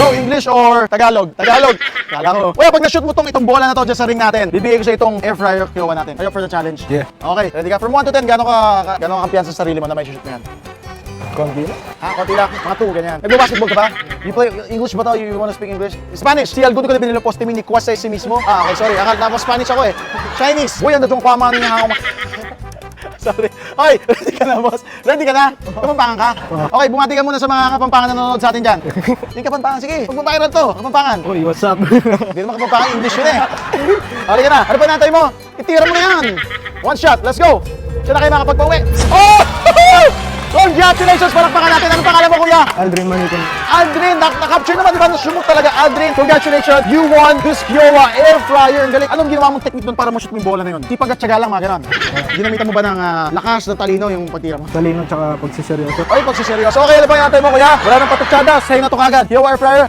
Go, English or Tagalog? Tagalog. Kala ko. Well, pag na-shoot mo itong bola na to dyan sa ring natin, bibigay ko sa itong air fryer kinuha natin. Are you up for the challenge? Yeah. Okay, ready ka? From 1 to 10, gano'n ka kampiyansa sa sarili mo na may shoot mo yan? Konti lang. Konti lang. Mga 2, ganyan. Nagbo-basketball ka ba? You play English ba to? You wanna speak English? Spanish. Si algo ko na binilo poste mi ni Kwasay si mismo. Okay, sorry. Akala na Spanish ako eh. Chinese. Boy, ano tong kwama niya ako. Sorry. Okay, ready ka na, boss? Ready ka na? Kapampangan ka? Okay, bumati ka muna sa mga kapampangan na nanonood sa atin dyan. Hindi kapampangan, sige. Pag-viral to, kapampangan. Uy, what's up? Hindi naman kapampangan, English yun eh. Okay ka na, ano pa nantay mo? Itira mo na yan. One shot, let's go. Siya na kayo makapagpauwi. Oh! Congratulations! Palakpakan natin. Anong pangalan mo, kuya? Aldrin Maniton. Aldrin, na-capture naman, di ba? Nasumok talaga, Aldrin. Congratulations! You won this Kiowa Air Fryer. Ang galing. Anong ginawa mong technique doon para ma-shoot mo yung bola na yun? Tipag at tsaga lang, mga ganon. Ginamitan mo ba ng lakas, ng talino yung pagtira mo? Talino tsaka pagsiseryoso. Ay, pagsiseryoso. Okay, ano ba yung atay mo, kuya? Wala nang patutsyada. Sa'yo na ito kagad. Kiowa Air Fryer.